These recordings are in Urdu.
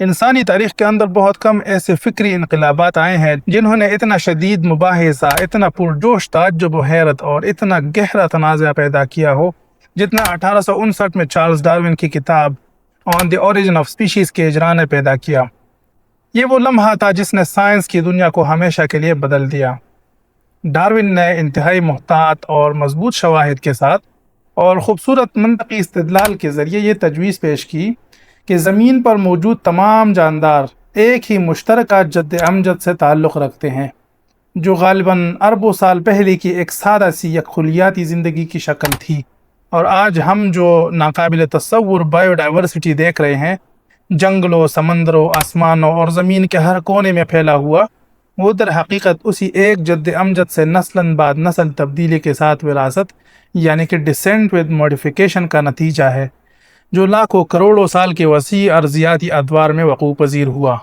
انسانی تاریخ کے اندر بہت کم ایسے فکری انقلابات آئے ہیں جنہوں نے اتنا شدید مباحثہ، اتنا پرجوش تعجب و حیرت اور اتنا گہرا تنازع پیدا کیا ہو جتنا 1859 میں چارلز ڈارون کی کتاب آن دی اوریجن آف اسپیشیز کے اجرا نے پیدا کیا۔ یہ وہ لمحہ تھا جس نے سائنس کی دنیا کو ہمیشہ کے لیے بدل دیا۔ ڈارون نے انتہائی محتاط اور مضبوط شواہد کے ساتھ اور خوبصورت منطقی استدلال کے ذریعے یہ تجویز پیش کی کہ زمین پر موجود تمام جاندار ایک ہی مشترکہ جد امجد سے تعلق رکھتے ہیں، جو غالباً اربوں سال پہلے کی ایک سادہ سی یک خلیاتی زندگی کی شکل تھی، اور آج ہم جو ناقابل تصور بائیو ڈائیورسٹی دیکھ رہے ہیں، جنگلوں، سمندروں، آسمانوں اور زمین کے ہر کونے میں پھیلا ہوا، وہ در حقیقت اسی ایک جد امجد سے نسلاً بعد نسل تبدیلی کے ساتھ وراثت یعنی کہ ڈسینٹ ود موڈیفیکیشن کا نتیجہ ہے، جو لاکھوں کروڑوں سال کے وسیع ارضیاتی ادوار میں وقوع پذیر ہوا۔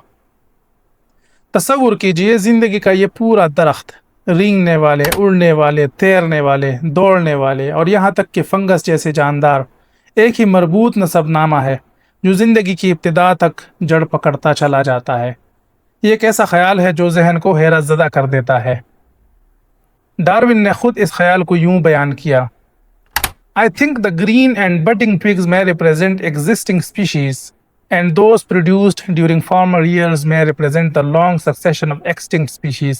تصور کیجئے زندگی کا یہ پورا درخت، رینگنے والے، اڑنے والے، تیرنے والے، دوڑنے والے اور یہاں تک کہ فنگس جیسے جاندار ایک ہی مربوط نسب نامہ ہے جو زندگی کی ابتدا تک جڑ پکڑتا چلا جاتا ہے۔ یہ ایک ایسا خیال ہے جو ذہن کو حیرت زدہ کر دیتا ہے۔ ڈارون نے خود اس خیال کو یوں بیان کیا: I think the green and budding twigs may represent existing species, and those produced during former years may represent the long succession of extinct species.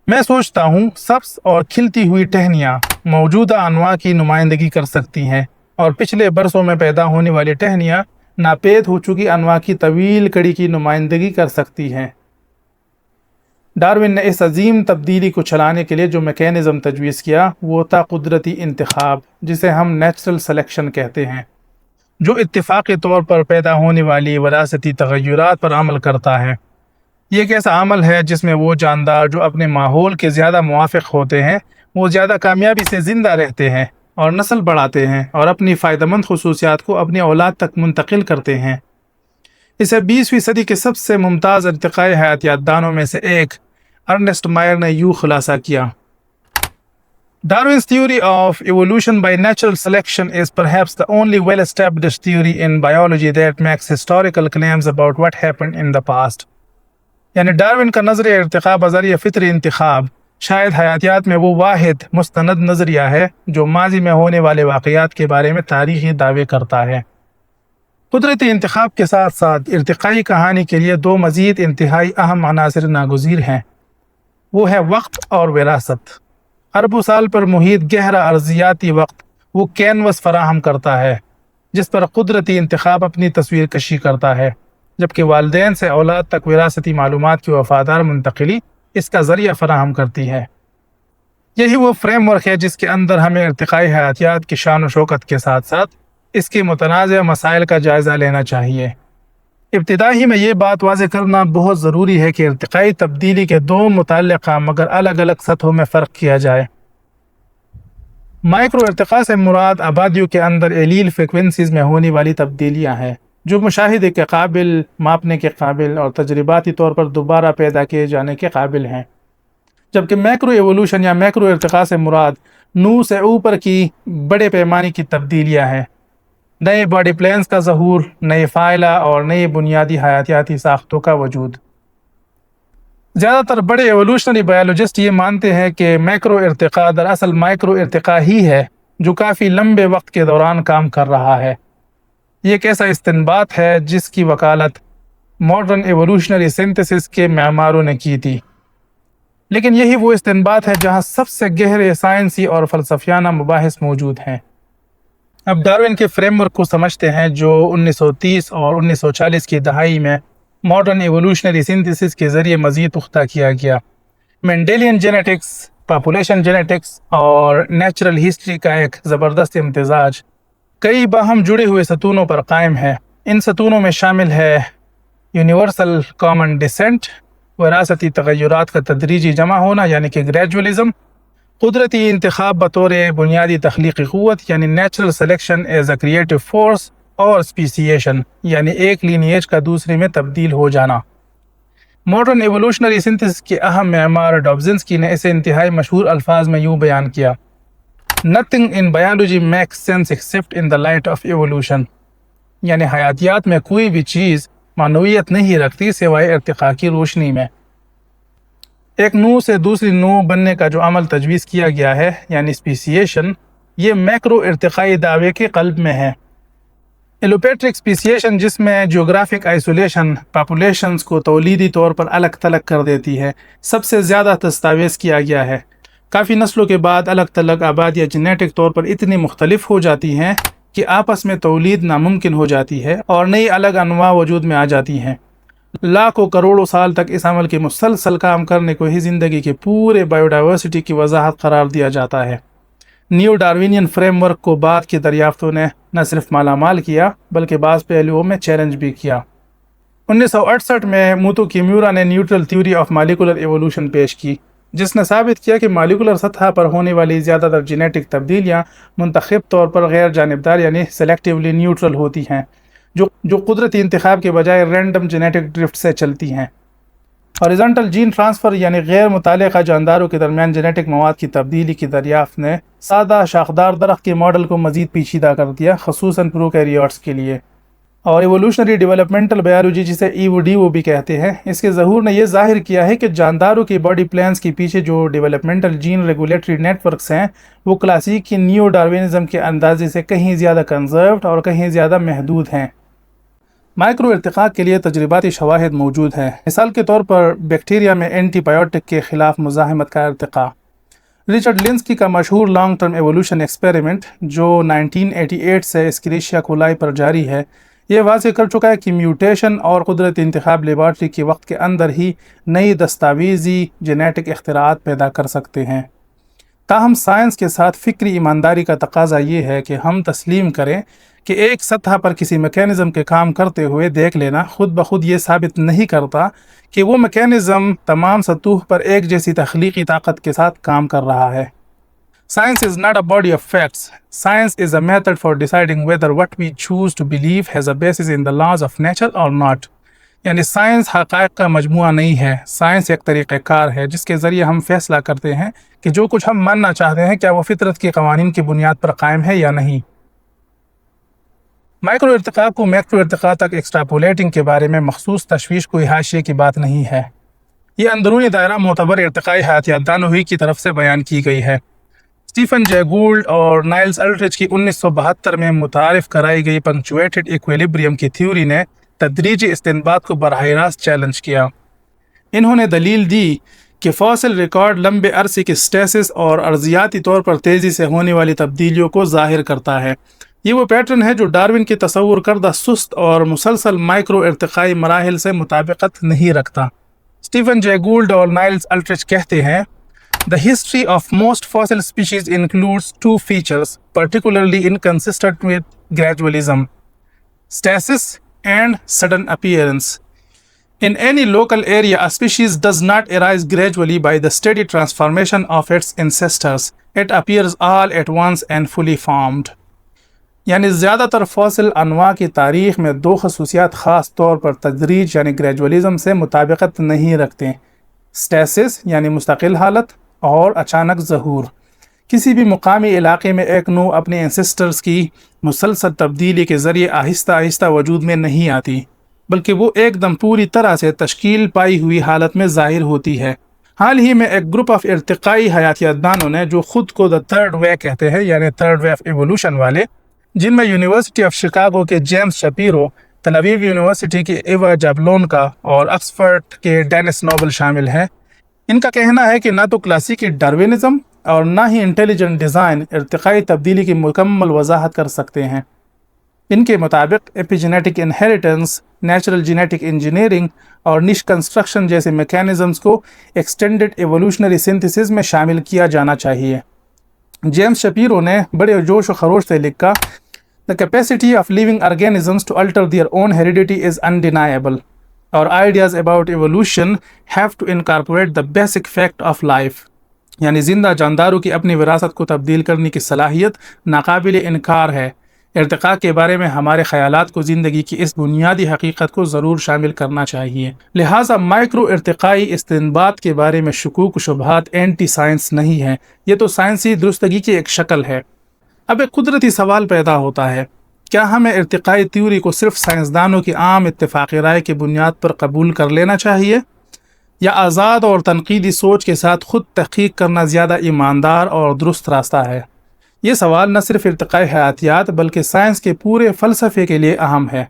میں سوچتا ہوں سبز اور کھلتی ہوئی ٹہنیاں موجودہ انواع کی نمائندگی کر سکتی ہیں، اور پچھلے برسوں میں پیدا ہونے والی ٹہنیاں ناپید ہو چکی انواع کی طویل کڑی کی نمائندگی کر سکتی ہیں۔ ڈارون نے اس عظیم تبدیلی کو چلانے کے لیے جو میکینزم تجویز کیا وہ تھا قدرتی انتخاب، جسے ہم نیچرل سلیکشن کہتے ہیں، جو اتفاقی طور پر پیدا ہونے والی وراثتی تغیرات پر عمل کرتا ہے۔ یہ ایک ایسا عمل ہے جس میں وہ جاندار جو اپنے ماحول کے زیادہ موافق ہوتے ہیں وہ زیادہ کامیابی سے زندہ رہتے ہیں اور نسل بڑھاتے ہیں اور اپنی فائدہ مند خصوصیات کو اپنی اولاد تک منتقل کرتے ہیں۔ اسے 20ویں صدی کے سب سے ممتاز ارتقائی حیاتیات دانوں میں سے ایک ارنسٹ مائر نے یوں خلاصہ کیا: Darwin's theory of evolution by natural selection is perhaps the only well-established theory in biology that makes historical claims about what happened in the past. یعنی ڈارون کا نظریہ ارتقاء بذریعہ فطری انتخاب شاید حیاتیات میں وہ واحد مستند نظریہ ہے جو ماضی میں ہونے والے واقعات کے بارے میں تاریخی دعوے کرتا ہے۔ قدرتی انتخاب کے ساتھ ساتھ ارتقائی کہانی کے لیے دو مزید انتہائی اہم عناصر ناگزیر ہیں، وہ ہے وقت اور وراثت۔ اربوں سال پر محیط گہرا ارضیاتی وقت وہ کینوس فراہم کرتا ہے جس پر قدرتی انتخاب اپنی تصویر کشی کرتا ہے، جبکہ والدین سے اولاد تک وراثتی معلومات کی وفادار منتقلی اس کا ذریعہ فراہم کرتی ہے۔ یہی وہ فریم ورک ہے جس کے اندر ہمیں ارتقائی حیاتیات کی شان و شوکت کے ساتھ ساتھ اس کے متنازع مسائل کا جائزہ لینا چاہیے۔ ابتدائی میں یہ بات واضح کرنا بہت ضروری ہے کہ ارتقائی تبدیلی کے دو متعلقہ مگر الگ الگ سطحوں میں فرق کیا جائے۔ مائکرو ارتقاء سے مراد آبادیوں کے اندر ایلیل فریکوینسیز میں ہونے والی تبدیلیاں ہیں جو مشاہدے کے قابل، ماپنے کے قابل اور تجرباتی طور پر دوبارہ پیدا کیے جانے کے قابل ہیں، جبکہ میکرو ایولوشن یا میکرو ارتقاء سے مراد نو سے اوپر کی بڑے پیمانے کی تبدیلیاں ہیں، نئے باڈی پلینز کا ظہور، نئے فائلہ اور نئی بنیادی حیاتیاتی ساختوں کا وجود۔ زیادہ تر بڑے ایولوشنری بایولوجسٹ یہ مانتے ہیں کہ میکرو ارتقاء دراصل مائکرو ارتقاء ہی ہے جو کافی لمبے وقت کے دوران کام کر رہا ہے۔ یہ ایک ایسا استنباط ہے جس کی وکالت ماڈرن ایولوشنری سنتھسس کے معماروں نے کی تھی، لیکن یہی وہ استنباط ہے جہاں سب سے گہرے سائنسی اور فلسفیانہ مباحث موجود ہیں۔ اب ڈارون کے فریم ورک کو سمجھتے ہیں جو 1930 اور 1940 کی دہائی میں ماڈرن ایولوشنری سنتھسس کے ذریعے مزید پختہ کیا گیا۔ مینڈیلین جینیٹکس، پاپولیشن جینیٹکس اور نیچرل ہسٹری کا ایک زبردست امتزاج کئی باہم جڑے ہوئے ستونوں پر قائم ہے۔ ان ستونوں میں شامل ہے یونیورسل کامن ڈیسنٹ، وراثتی تغیرات کا تدریجی جمع ہونا یعنی کہ گریجولیزم، قدرتی انتخاب بطور بنیادی تخلیقی قوت یعنی natural selection as a creative force, اور اسپیسیشن یعنی ایک لینیج کا دوسرے میں تبدیل ہو جانا۔ ماڈرن ایولوشنری سنتھسس کے اہم معمار ڈابزنسکی نے اسے انتہائی مشہور الفاظ میں یوں بیان کیا: Nothing in biology makes sense except in the light of evolution، یعنی حیاتیات میں کوئی بھی چیز معنویت نہیں رکھتی سوائے ارتقاء کی روشنی میں۔ ایک نوع سے دوسری نوع بننے کا جو عمل تجویز کیا گیا ہے یعنی اسپیسیشن، یہ میکرو ارتقائی دعوے کے قلب میں ہے۔ ایلوپیٹرک اسپیسیشن جس میں جیوگرافک آئسولیشن پاپولیشنز کو تولیدی طور پر الگ تھلگ کر دیتی ہے، سب سے زیادہ دستاویز کیا گیا ہے۔ کافی نسلوں کے بعد الگ تھلگ آبادیاں جینیٹک طور پر اتنی مختلف ہو جاتی ہیں کہ آپس میں تولید ناممکن ہو جاتی ہے اور نئی الگ انواع وجود میں آ جاتی ہیں۔ لاکھوں کروڑوں سال تک اس عمل کے مسلسل کام کرنے کو ہی زندگی کے پورے بائیو ڈائیورسٹی کی وضاحت قرار دیا جاتا ہے۔ نیو ڈاروینین فریم ورک کو بعد کی دریافتوں نے نہ صرف مالا مال کیا بلکہ بعض پہلوؤں میں چیلنج بھی کیا۔ 1968 میں موتو کیمیورا نے neutral theory of molecular evolution پیش کی، جس نے ثابت کیا کہ مالیکولر سطح پر ہونے والی زیادہ تر جینیٹک تبدیلیاں منتخب طور پر غیر جانبدار یعنی سلیکٹیولی نیوٹرل ہوتی ہیں، جو قدرتی انتخاب کے بجائے رینڈم جینیٹک ڈرفٹ سے چلتی ہیں۔ ہاریزونٹل جین ٹرانسفر یعنی غیر متعلقہ جانداروں کے درمیان جینیٹک مواد کی تبدیلی کی دریافت نے سادہ شاخدار درخت کے ماڈل کو مزید پیچیدہ کر دیا، خصوصاً پروکیریوٹس کے لیے۔ اور ایوولوشنری ڈیولپمنٹل بایولوجی جسے EVDO بھی کہتے ہیں، اس کے ظہور نے یہ ظاہر کیا ہے کہ جانداروں کی باڈی پلانز کے پیچھے جو developmental gene regulatory network ہیں وہ کلاسیکی نیو ڈاروینزم کے اندازے سے کہیں زیادہ کنزروڈ اور کہیں زیادہ محدود ہیں۔ مائکرو ارتقاء کے لیے تجرباتی شواہد موجود ہیں، مثال کے طور پر بیکٹیریا میں اینٹی بائیوٹک کے خلاف مزاحمت کا ارتقاء۔ رچرڈ لنسکی کا مشہور لانگ ٹرم ایوولوشن ایکسپیریمنٹ جو 1988 سے اسکریشیا کولائی پر جاری ہے، یہ واضح کر چکا ہے کہ میوٹیشن اور قدرتی انتخاب لیبارٹری کے وقت کے اندر ہی نئی دستاویزی جینیٹک اختراعات پیدا کر سکتے ہیں۔ تاہم سائنس کے ساتھ فکری ایمانداری کا تقاضا یہ ہے کہ ہم تسلیم کریں کہ ایک سطح پر کسی میکینزم کے کام کرتے ہوئے دیکھ لینا خود بخود یہ ثابت نہیں کرتا کہ وہ میکینزم تمام سطح پر ایک جیسی تخلیقی طاقت کے ساتھ کام کر رہا ہے۔ Science is not a body of facts. Science is a method for deciding whether what we choose to believe has a basis in the laws of nature or not. یعنی سائنس حقائق کا مجموعہ نہیں ہے، سائنس ایک طریقہ کار ہے جس کے ذریعے ہم فیصلہ کرتے ہیں کہ جو کچھ ہم ماننا چاہتے ہیں کیا وہ فطرت کے قوانین کی بنیاد پر قائم ہے یا نہیں۔ مائکرو ارتقاء کو میکرو ارتقاء تک ایکسٹراپولیٹنگ کے بارے میں مخصوص تشویش کوئی حاشیے کی بات نہیں ہے۔ یہ اندرونی دائرہ معتبر ارتقائی حیاتیات دانوں ہی کی طرف سے بیان کی گئی ہے۔ اسٹیفن جے گولڈ اور نائلز الٹرچ کی 1972 میں متعارف کرائی گئی پنکچویٹڈ ایکویلیبریم کی تھیوری نے تدریجی استنباط کو براہ راست چیلنج کیا۔ انہوں نے دلیل دی کہ فاسل ریکارڈ لمبے عرصے کے سٹیسس اور ارضیاتی طور پر تیزی سے ہونے والی تبدیلیوں کو ظاہر کرتا ہے۔ یہ وہ پیٹرن ہے جو ڈارون کے تصور کردہ سست اور مسلسل مائکرو ارتقائی مراحل سے مطابقت نہیں رکھتا۔ اسٹیفن جے گولڈ اور نائلز الٹرچ کہتے ہیں The history of most fossil species includes two features particularly inconsistent with gradualism: stasis and sudden appearance. In any local area, a species does not arise gradually by the steady transformation of its ancestors. It appears all at once and fully formed. یعنی زیادہ تر فاسل انواع کی تاریخ میں دو خصوصیات خاص طور پر تدریج یعنی گریجولیزم سے مطابقت نہیں رکھتے: سٹیسس یعنی مستقل حالت اور اچانک ظہور۔ کسی بھی مقامی علاقے میں ایک نوع اپنے انسسٹرز کی مسلسل تبدیلی کے ذریعے آہستہ آہستہ وجود میں نہیں آتی، بلکہ وہ ایک دم پوری طرح سے تشکیل پائی ہوئی حالت میں ظاہر ہوتی ہے۔ حال ہی میں ایک گروپ آف ارتقائی حیاتیات دانوں نے جو خود کو دا تھرڈ وے کہتے ہیں یعنی تھرڈ وے آف ایوولوشن والے، جن میں یونیورسٹی آف شکاگو کے جیمز شپیرو، تل اویو یونیورسٹی کے ایوا جابلونکا اور آکسفورڈ کے ڈینس نوبل شامل ہیں، ان کا کہنا ہے کہ نہ تو کلاسیکی ڈاروینزم اور نہ ہی انٹیلیجنٹ ڈیزائن ارتقائی تبدیلی کی مکمل وضاحت کر سکتے ہیں۔ ان کے مطابق epigenetic inheritance, natural genetic engineering اور نش کنسٹرکشن جیسے میکینزمز کو ایکسٹینڈڈ ایوولوشنری سنتھسس میں شامل کیا جانا چاہیے۔ جیمز شپیرو نے بڑے جوش و خروش سے لکھا، The capacity of living organisms to alter their own heredity is undeniable. Our ideas about evolution have to incorporate the basic fact of life. یعنی زندہ جانداروں کی اپنی وراثت کو تبدیل کرنے کی صلاحیت ناقابل انکار ہے۔ ارتقاء کے بارے میں ہمارے خیالات کو زندگی کی اس بنیادی حقیقت کو ضرور شامل کرنا چاہیے۔ لہٰذا مائکرو ارتقائی استنباط کے بارے میں شکوک و شبہات اینٹی سائنس نہیں ہے، یہ تو سائنسی درستگی کی ایک شکل ہے۔ اب ایک قدرتی سوال پیدا ہوتا ہے، کیا ہمیں ارتقائی تھیوری کو صرف سائنسدانوں کی عام اتفاقی رائے کی بنیاد پر قبول کر لینا چاہیے، یا آزاد اور تنقیدی سوچ کے ساتھ خود تحقیق کرنا زیادہ ایماندار اور درست راستہ ہے؟ یہ سوال نہ صرف ارتقائی حیاتیات بلکہ سائنس کے پورے فلسفے کے لیے اہم ہے۔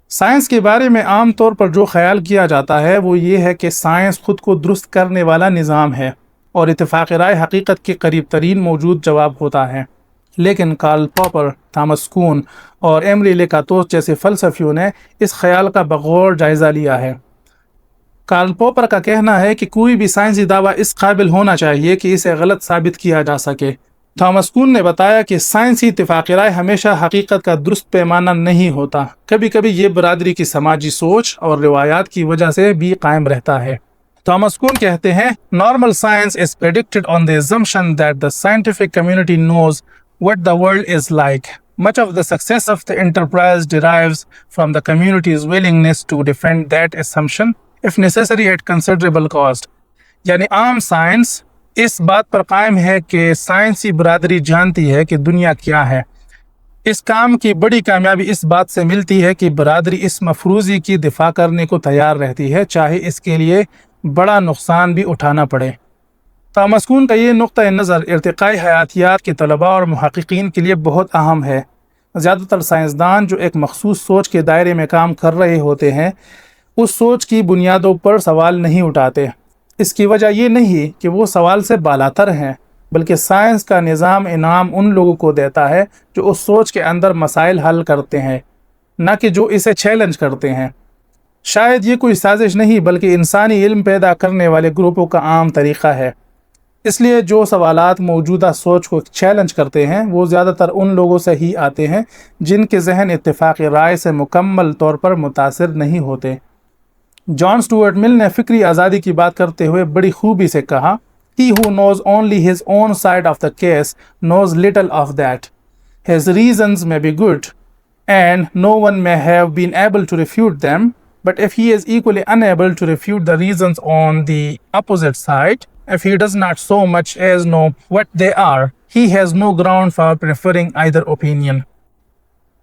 سائنس کے بارے میں عام طور پر جو خیال کیا جاتا ہے وہ یہ ہے کہ سائنس خود کو درست کرنے والا نظام ہے اور اتفاق رائے حقیقت کے قریب ترین موجود جواب ہوتا ہے، لیکن کارل پاپر، تھامس کون اور ایمری لیکاتوس جیسے فلسفیوں نے اس خیال کا بغور جائزہ لیا ہے۔ کارل پاپر کا کہنا ہے کہ کوئی بھی سائنسی دعویٰ اس قابل ہونا چاہیے کہ اسے غلط ثابت کیا جا سکے۔ تھامس کون نے بتایا کہ سائنسی اتفاق رائے ہمیشہ حقیقت کا درست پیمانہ نہیں ہوتا، کبھی کبھی یہ برادری کی سماجی سوچ اور روایات کی وجہ سے بھی قائم رہتا ہے۔ تھامس کون کہتے ہیں، Normal science is predicted on the assumption that the scientific community knows what the world is like. Much of the success of the enterprise derives from the community's willingness to defend that assumption, if necessary at considerable cost. یعنی عام سائنس اس بات پر قائم ہے کہ سائنسی برادری جانتی ہے کہ دنیا کیا ہے۔ اس کام کی بڑی کامیابی اس بات سے ملتی ہے کہ برادری اس مفروضی کی دفاع کرنے کو تیار رہتی ہے، چاہے اس کے لیے بڑا نقصان بھی اٹھانا پڑے۔ تھامس کون کا یہ نقطہ نظر ارتقائی حیاتیات کے طلباء اور محققین کے لیے بہت اہم ہے۔ زیادہ تر سائنسدان جو ایک مخصوص سوچ کے دائرے میں کام کر رہے ہوتے ہیں، اس سوچ کی بنیادوں پر سوال نہیں اٹھاتے۔ اس کی وجہ یہ نہیں کہ وہ سوال سے بالاتر ہیں، بلکہ سائنس کا نظام انعام ان لوگوں کو دیتا ہے جو اس سوچ کے اندر مسائل حل کرتے ہیں، نہ کہ جو اسے چیلنج کرتے ہیں۔ شاید یہ کوئی سازش نہیں بلکہ انسانی علم پیدا کرنے والے گروپوں کا عام طریقہ ہے۔ اس لیے جو سوالات موجودہ سوچ کو چیلنج کرتے ہیں وہ زیادہ تر ان لوگوں سے ہی آتے ہیں جن کے ذہن اتفاقی رائے سے مکمل طور پر متاثر نہیں ہوتے۔ جان سٹورٹ مل نے فکری آزادی کی بات کرتے ہوئے بڑی خوبی سے کہا، He who knows only his own side of the case knows little of that. His reasons may be good, and no one may have been able to refute them, but if he is equally unable to refute the reasons on the opposite side, if he does not so much as know what they are, he has no ground for preferring either opinion.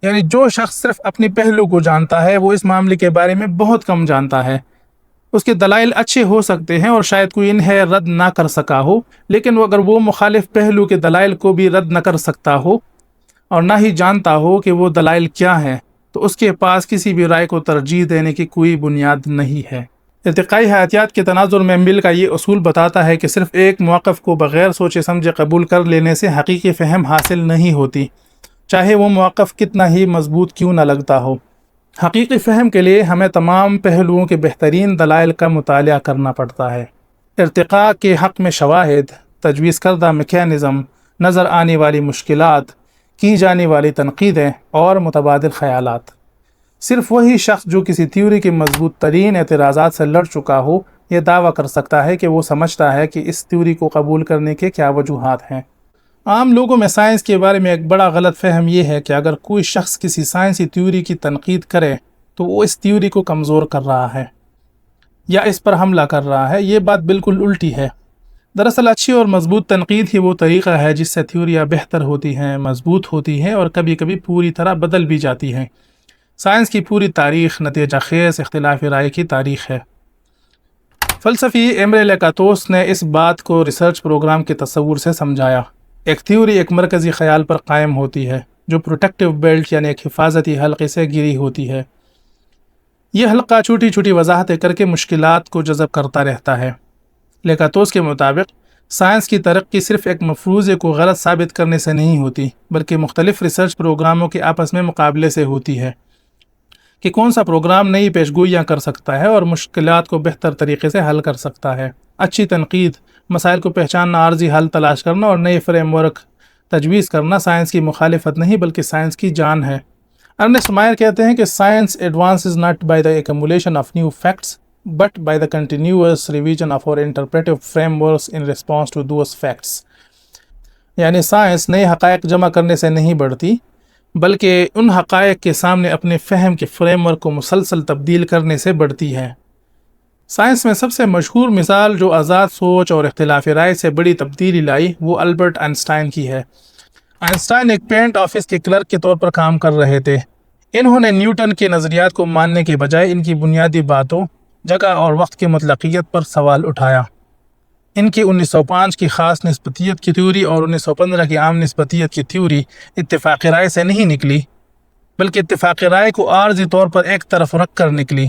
یعنی جو شخص صرف اپنی پہلو کو جانتا ہے وہ اس معاملے کے بارے میں بہت کم جانتا ہے۔ اس کے دلائل اچھے ہو سکتے ہیں اور شاید کوئی انہیں رد نہ کر سکا ہو، لیکن اگر وہ مخالف پہلو کے دلائل کو بھی رد نہ کر سکتا ہو اور نہ ہی جانتا ہو کہ وہ دلائل کیا ہیں، تو اس کے پاس کسی بھی رائے کو ترجیح دینے کی کوئی بنیاد نہیں ہے۔ ارتقائی حیاتیات کے تناظر میں مل کا یہ اصول بتاتا ہے کہ صرف ایک موقف کو بغیر سوچے سمجھے قبول کر لینے سے حقیقی فہم حاصل نہیں ہوتی، چاہے وہ موقف کتنا ہی مضبوط کیوں نہ لگتا ہو۔ حقیقی فہم کے لیے ہمیں تمام پہلوؤں کے بہترین دلائل کا مطالعہ کرنا پڑتا ہے۔ ارتقاء کے حق میں شواہد، تجویز کردہ میکینزم، نظر آنے والی مشکلات، کی جانے والی تنقیدیں اور متبادل خیالات۔ صرف وہی شخص جو کسی تھیوری کے مضبوط ترین اعتراضات سے لڑ چکا ہو یہ دعویٰ کر سکتا ہے کہ وہ سمجھتا ہے کہ اس تھیوری کو قبول کرنے کے کیا وجوہات ہیں۔ عام لوگوں میں سائنس کے بارے میں ایک بڑا غلط فہم یہ ہے کہ اگر کوئی شخص کسی سائنسی تھیوری کی تنقید کرے تو وہ اس تھیوری کو کمزور کر رہا ہے یا اس پر حملہ کر رہا ہے۔ یہ بات بالکل الٹی ہے۔ دراصل اچھی اور مضبوط تنقید ہی وہ طریقہ ہے جس سے تھیوریاں بہتر ہوتی ہیں، مضبوط ہوتی ہیں اور کبھی کبھی پوری طرح بدل بھی جاتی ہیں۔ سائنس کی پوری تاریخ نتیجہ خیز اختلاف رائے کی تاریخ ہے۔ فلسفی ایمری لیکاتوس نے اس بات کو ریسرچ پروگرام کے تصور سے سمجھایا۔ ایک تھیوری ایک مرکزی خیال پر قائم ہوتی ہے جو پروٹیکٹیو بیلٹ یعنی ایک حفاظتی حلقے سے گھری ہوتی ہے۔ یہ حلقہ چھوٹی چھوٹی وضاحتیں کر کے مشکلات کو جذب کرتا رہتا ہے۔ لیکاتوس کے مطابق سائنس کی ترقی صرف ایک مفروضے کو غلط ثابت کرنے سے نہیں ہوتی بلکہ مختلف ریسرچ پروگراموں کے آپس میں مقابلے سے ہوتی ہے کہ کون سا پروگرام نئی پیش گوئیاں کر سکتا ہے اور مشکلات کو بہتر طریقے سے حل کر سکتا ہے۔ اچھی تنقید، مسائل کو پہچاننا، عارضی حل تلاش کرنا اور نئے فریم ورک تجویز کرنا سائنس کی مخالفت نہیں بلکہ سائنس کی جان ہے۔ ارنسٹ مائر کہتے ہیں کہ science advances not by the accumulation of new facts but by the continuous revision of our interpretive frameworks in response to those facts۔ یعنی سائنس نئے حقائق جمع کرنے سے نہیں بڑھتی بلکہ ان حقائق کے سامنے اپنے فہم کے فریم ورک کو مسلسل تبدیل کرنے سے بڑھتی ہے۔ سائنس میں سب سے مشہور مثال جو آزاد سوچ اور اختلاف رائے سے بڑی تبدیلی لائی وہ البرٹ آئنسٹائن کی ہے۔ آئنسٹائن ایک پینٹ آفس کے کلرک کے طور پر کام کر رہے تھے۔ انہوں نے نیوٹن کے نظریات کو ماننے کے بجائے ان کی بنیادی باتوں، جگہ اور وقت کی مطلقیت پر سوال اٹھایا۔ ان کی 1905 کی خاص نسبتیت کی تھیوری اور 1915 کی عام نسبتیت کی تھیوری اتفاق رائے سے نہیں نکلی، بلکہ اتفاق رائے کو عارضی طور پر ایک طرف رکھ کر نکلی۔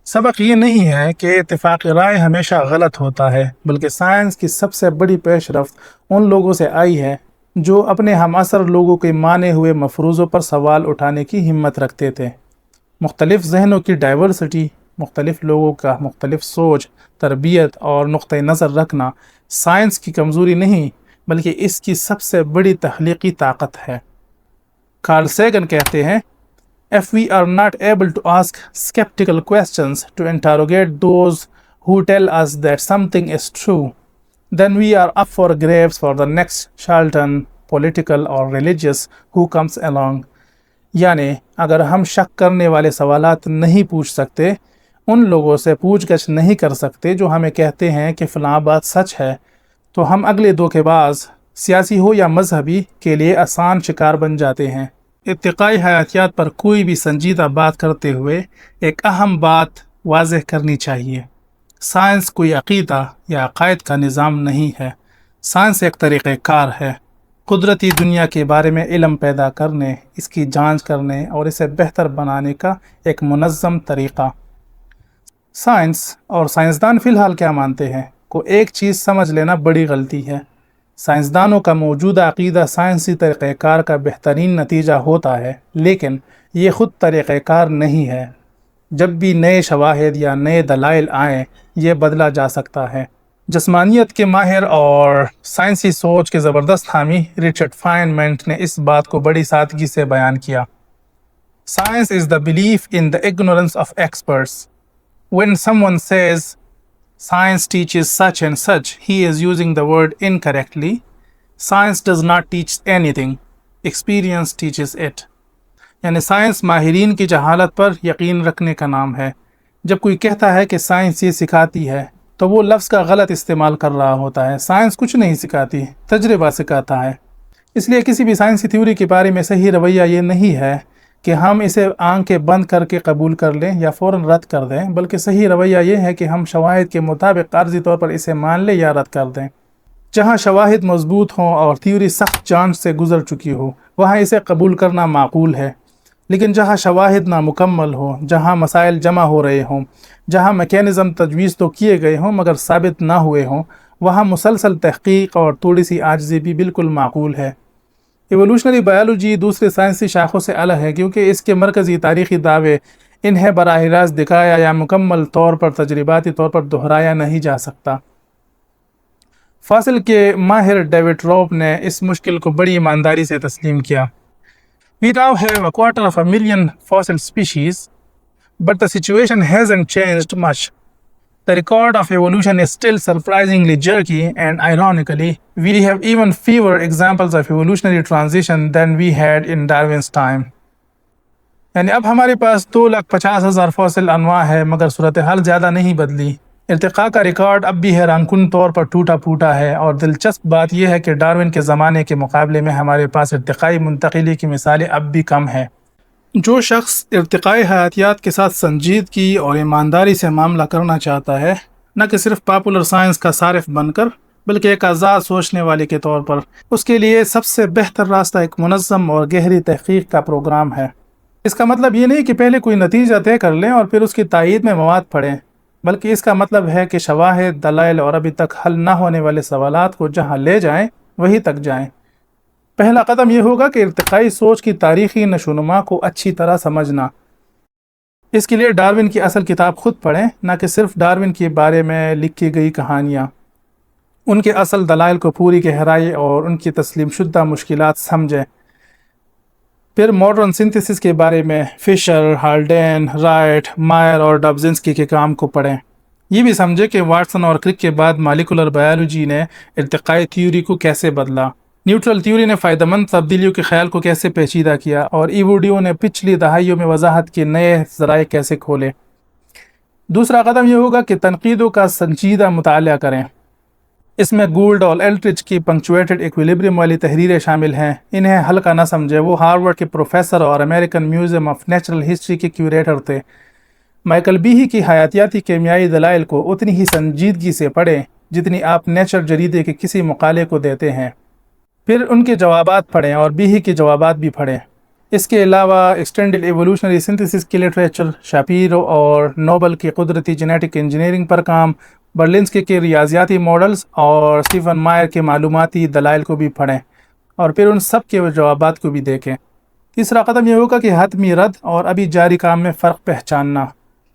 سبق یہ نہیں ہے کہ اتفاق رائے ہمیشہ غلط ہوتا ہے، بلکہ سائنس کی سب سے بڑی پیش رفت ان لوگوں سے آئی ہے جو اپنے ہم عصر لوگوں کے مانے ہوئے مفروضوں پر سوال اٹھانے کی ہمت رکھتے تھے۔ مختلف ذہنوں کی ڈائیورسٹی، مختلف لوگوں کا مختلف سوچ، تربیت اور نقطہ نظر رکھنا سائنس کی کمزوری نہیں، بلکہ اس کی سب سے بڑی تخلیقی طاقت ہے۔ کارل سیگن کہتے ہیں، If we are not able to ask skeptical questions to interrogate those who tell us that something is true, then we are up for grabs for the next charlatan, political or religious who comes along. یعنی اگر ہم شک کرنے والے سوالات نہیں پوچھ سکتے، ان لوگوں سے پوچھ گچھ نہیں کر سکتے جو ہمیں کہتے ہیں کہ فلاں بات سچ ہے، تو ہم اگلے دھوکے باز، سیاسی ہو یا مذہبی، کے لیے آسان شکار بن جاتے ہیں۔ ارتقائی حیاتیات پر کوئی بھی سنجیدہ بات کرتے ہوئے ایک اہم بات واضح کرنی چاہیے۔ سائنس کوئی عقیدہ یا عقائد کا نظام نہیں ہے، سائنس ایک طریقہ کار ہے، قدرتی دنیا کے بارے میں علم پیدا کرنے، اس کی جانچ کرنے اور اسے بہتر بنانے کا ایک منظم طریقہ۔ سائنس اور سائنسدان فی الحال کیا مانتے ہیں کو ایک چیز سمجھ لینا بڑی غلطی ہے۔ سائنسدانوں کا موجودہ عقیدہ سائنسی طریقہ کار کا بہترین نتیجہ ہوتا ہے، لیکن یہ خود طریقہ کار نہیں ہے۔ جب بھی نئے شواہد یا نئے دلائل آئیں، یہ بدلا جا سکتا ہے۔ جسمانیت کے ماہر اور سائنسی سوچ کے زبردست حامی رچرڈ فائنمنٹ نے اس بات کو بڑی سادگی سے بیان کیا۔ Science is the belief in the ignorance of experts. When someone says science teaches such and such, he is using the word incorrectly. Science does not teach anything. Experience teaches it. یعنی سائنس ماہرین کی جہالت پر یقین رکھنے کا نام ہے۔ جب کوئی کہتا ہے کہ سائنس یہ سکھاتی ہے، تو وہ لفظ کا غلط استعمال کر رہا ہوتا ہے۔ سائنس کچھ نہیں سکھاتی، تجربہ سکھاتا ہے۔ اس لیے کسی بھی سائنسی تھیوری کے بارے میں صحیح رویہ یہ نہیں ہے کہ ہم اسے آنکھیں بند کر کے قبول کر لیں یا فوراً رد کر دیں، بلکہ صحیح رویہ یہ ہے کہ ہم شواہد کے مطابق عارضی طور پر اسے مان لیں یا رد کر دیں۔ جہاں شواہد مضبوط ہوں اور تھیوری سخت جانچ سے گزر چکی ہو، وہاں اسے قبول کرنا معقول ہے، لیکن جہاں شواہد نامکمل ہوں، جہاں مسائل جمع ہو رہے ہوں، جہاں میکینزم تجویز تو کیے گئے ہوں مگر ثابت نہ ہوئے ہوں، وہاں مسلسل تحقیق اور تھوڑی سی عاجزی بھی بالکل معقول ہے۔ ایولوشنری بایولوجی دوسرے سائنسی شاخوں سے الگ ہے کیونکہ اس کے مرکزی تاریخی دعوے انہیں براہ راست دکھایا یا مکمل طور پر تجرباتی طور پر دہرایا نہیں جا سکتا۔ فاصل کے ماہر ڈیوڈ روپ نے اس مشکل کو بڑی ایمانداری سے تسلیم کیا۔ We now have 250,000 fossil species, but the situation hasn't changed much. The record of evolution is still surprisingly jerky, and ironically, we have even fewer examples of evolutionary transition than we had in Darwin's time. یعنی اب ہمارے پاس 250,000 فوسل انواع ہے، مگر صورتحال زیادہ نہیں بدلی۔ ارتقاء کا ریکارڈ اب بھی حیران کن طور پر ٹوٹا پھوٹا ہے، اور دلچسپ بات یہ ہے کہ ڈارون کے زمانے کے مقابلے میں ہمارے پاس ارتقائی منتقلی کی مثالیں اب بھی کم ہیں۔ جو شخص ارتقائی حیاتیات کے ساتھ سنجیدگی اور ایمانداری سے معاملہ کرنا چاہتا ہے، نہ کہ صرف پاپولر سائنس کا صارف بن کر، بلکہ ایک آزاد سوچنے والے کے طور پر، اس کے لیے سب سے بہتر راستہ ایک منظم اور گہری تحقیق کا پروگرام ہے۔ اس کا مطلب یہ نہیں کہ پہلے کوئی نتیجہ طے کر لیں اور پھر اس کی تائید میں مواد پڑھیں، بلکہ اس کا مطلب ہے کہ شواہد، دلائل اور ابھی تک حل نہ ہونے والے سوالات کو جہاں لے جائیں وہیں تک جائیں۔ پہلا قدم یہ ہوگا کہ ارتقائی سوچ کی تاریخی نشوونما کو اچھی طرح سمجھنا۔ اس کے لیے ڈارون کی اصل کتاب خود پڑھیں، نہ کہ صرف ڈارون کے بارے میں لکھی گئی کہانیاں۔ ان کے اصل دلائل کو پوری گہرائی اور ان کی تسلیم شدہ مشکلات سمجھیں۔ پھر ماڈرن سنتھیسس کے بارے میں فشر، ہالڈین، رائٹ، مائر اور ڈبزنسکی کے کام کو پڑھیں۔ یہ بھی سمجھیں کہ واٹسن اور کرک کے بعد مالیکولر بایولوجی نے ارتقائی تھیوری کو کیسے بدلا، نیوٹرل تھیوری نے فائدہ مند تبدیلیوں کے خیال کو کیسے پیچیدہ کیا، اور ایوڈیو نے پچھلی دہائیوں میں وضاحت کے نئے ذرائع کیسے کھولے۔ دوسرا قدم یہ ہوگا کہ تنقیدوں کا سنجیدہ مطالعہ کریں۔ اس میں گولڈ اور ایلٹرچ کی پنکچویٹڈ ایکویلیبریم والی تحریریں شامل ہیں۔ انہیں ہلکا نہ سمجھے، وہ ہارورڈ کے پروفیسر اور American museum of natural history کے کیوریٹر تھے۔ مائیکل بیہی کی حیاتیاتی کیمیائی دلائل کو اتنی ہی سنجیدگی سے پڑھیں جتنی آپ نیچر جریدے کے کسی مقالے کو دیتے ہیں، پھر ان کے جوابات پڑھیں اور بیہی کے جوابات بھی پڑھیں۔ اس کے علاوہ ایکسٹینڈڈ ایوولوشنری سنتھسس کی لٹریچر، شاپیرو اور نوبل کی قدرتی جینیٹک انجینئرنگ پر کام، برلنسکی کے ریاضیاتی ماڈلز اور اسٹیفن مائر کے معلوماتی دلائل کو بھی پڑھیں اور پھر ان سب کے جوابات کو بھی دیکھیں۔ تیسرا قدم یہ ہوگا کہ حتمی رد اور ابھی جاری کام میں فرق پہچاننا۔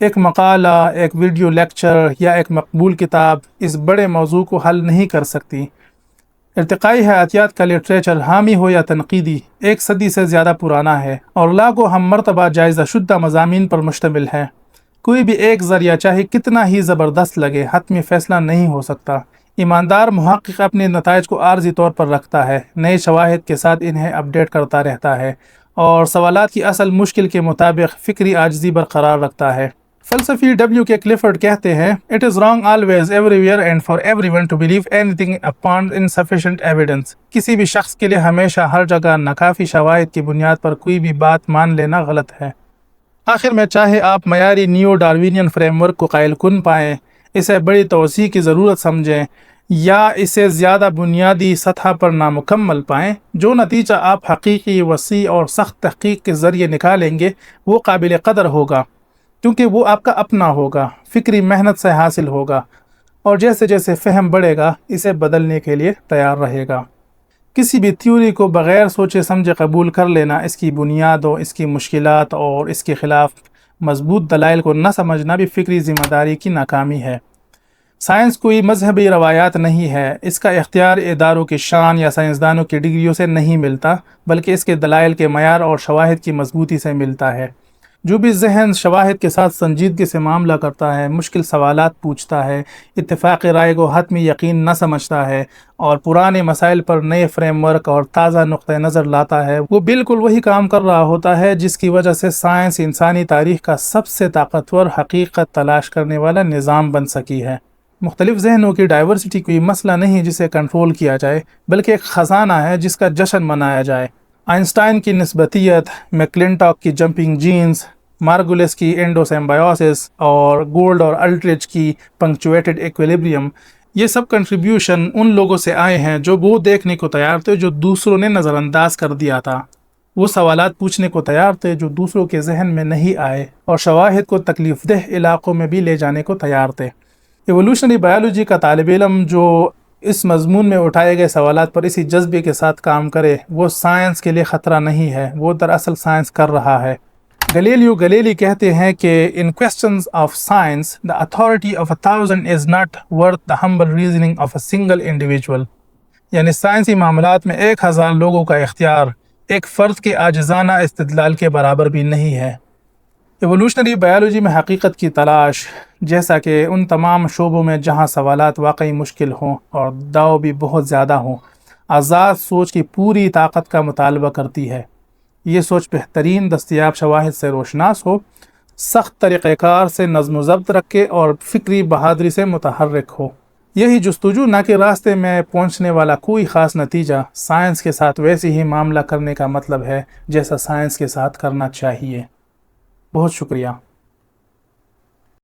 ایک مقالہ، ایک ویڈیو لیکچر یا ایک مقبول کتاب اس بڑے موضوع کو حل نہیں کر سکتی۔ ارتقائی حیاتیات کا لٹریچر، حامی ہو یا تنقیدی، 1 صدی سے زیادہ پرانا ہے اور لاکھوں ہم مرتبہ جائزہ شدہ مضامین پر مشتمل ہے۔ کوئی بھی ایک ذریعہ چاہے کتنا ہی زبردست لگے، حتمی فیصلہ نہیں ہو سکتا۔ ایماندار محقق اپنے نتائج کو عارضی طور پر رکھتا ہے، نئے شواہد کے ساتھ انہیں اپڈیٹ کرتا رہتا ہے اور سوالات کی اصل مشکل کے مطابق فکری عاجزی برقرار رکھتا ہے۔ فلسفی ڈبلیو کے کلفرڈ کہتے ہیں، "It is wrong always, everywhere and for everyone to believe anything upon insufficient evidence." کسی بھی شخص کے لیے ہمیشہ ہر جگہ ناکافی شواہد کی بنیاد پر کوئی بھی بات مان لینا غلط ہے۔ آخر میں، چاہے آپ معیاری نیو ڈاروینین فریم ورک کو قائل کن پائیں، اسے بڑی توسیع کی ضرورت سمجھیں یا اسے زیادہ بنیادی سطح پر نامکمل پائیں، جو نتیجہ آپ حقیقی، وسیع اور سخت تحقیق کے ذریعے نکالیں گے وہ قابل قدر ہوگا، کیونکہ وہ آپ کا اپنا ہوگا، فکری محنت سے حاصل ہوگا اور جیسے جیسے فہم بڑھے گا اسے بدلنے کے لیے تیار رہے گا۔ کسی بھی تھیوری کو بغیر سوچے سمجھے قبول کر لینا، اس کی بنیادوں، اس کی مشکلات اور اس کے خلاف مضبوط دلائل کو نہ سمجھنا بھی فکری ذمہ داری کی ناکامی ہے۔ سائنس کوئی مذہبی روایات نہیں ہے، اس کا اختیار اداروں کی شان یا سائنسدانوں کی ڈگریوں سے نہیں ملتا، بلکہ اس کے دلائل کے معیار اور شواہد کی مضبوطی سے ملتا ہے۔ جو بھی ذہن شواہد کے ساتھ سنجیدگی سے معاملہ کرتا ہے، مشکل سوالات پوچھتا ہے، اتفاق رائے کو حتمی یقین نہ سمجھتا ہے اور پرانے مسائل پر نئے فریم ورک اور تازہ نقطہ نظر لاتا ہے، وہ بالکل وہی کام کر رہا ہوتا ہے جس کی وجہ سے سائنس انسانی تاریخ کا سب سے طاقتور حقیقت تلاش کرنے والا نظام بن سکی ہے۔ مختلف ذہنوں کی ڈائیورسٹی کوئی مسئلہ نہیں جسے کنٹرول کیا جائے، بلکہ ایک خزانہ ہے جس کا جشن منایا جائے۔ آئنسٹائن کی نسبتیت، میکلنٹاک کی جمپنگ جینز، مارگولس کی اینڈو سمبائوسس اور گولڈ اور الٹرچ کی پنکچویٹڈ ایکویلیبریم، یہ سب کنٹریبیوشن ان لوگوں سے آئے ہیں جو وہ دیکھنے کو تیار تھے جو دوسروں نے نظر انداز کر دیا تھا، وہ سوالات پوچھنے کو تیار تھے جو دوسروں کے ذہن میں نہیں آئے، اور شواہد کو تکلیف دہ علاقوں میں بھی لے جانے کو تیار تھے۔ ایوولوشنری بایولوجی کا طالب علم جو اس مضمون میں اٹھائے گئے سوالات پر اسی جذبے کے ساتھ کام کرے، وہ سائنس کے لیے خطرہ نہیں ہے، وہ دراصل سائنس کر رہا ہے۔ گلیلیو گلیلی کہتے ہیں کہ "In questions of science, the authority of 1,000 is not worth the humble reasoning of a single individual." یعنی سائنسی معاملات میں 1,000 لوگوں کا اختیار ایک فرد کے عاجزانہ استدلال کے برابر بھی نہیں ہے۔ ایوولوشنری بایولوجی میں حقیقت کی تلاش، جیسا کہ ان تمام شعبوں میں جہاں سوالات واقعی مشکل ہوں اور داؤ بھی بہت زیادہ ہوں، آزاد سوچ کی پوری طاقت کا مطالبہ کرتی ہے۔ یہ سوچ بہترین دستیاب شواہد سے روشناس ہو، سخت طریقہ کار سے نظم و ضبط رکھے اور فکری بہادری سے متحرک ہو۔ یہی جستجو، نہ کہ راستے میں پہنچنے والا کوئی خاص نتیجہ، سائنس کے ساتھ ویسے ہی معاملہ کرنے کا مطلب ہے جیسا سائنس کے ساتھ کرنا چاہیے۔ بہت شکریہ۔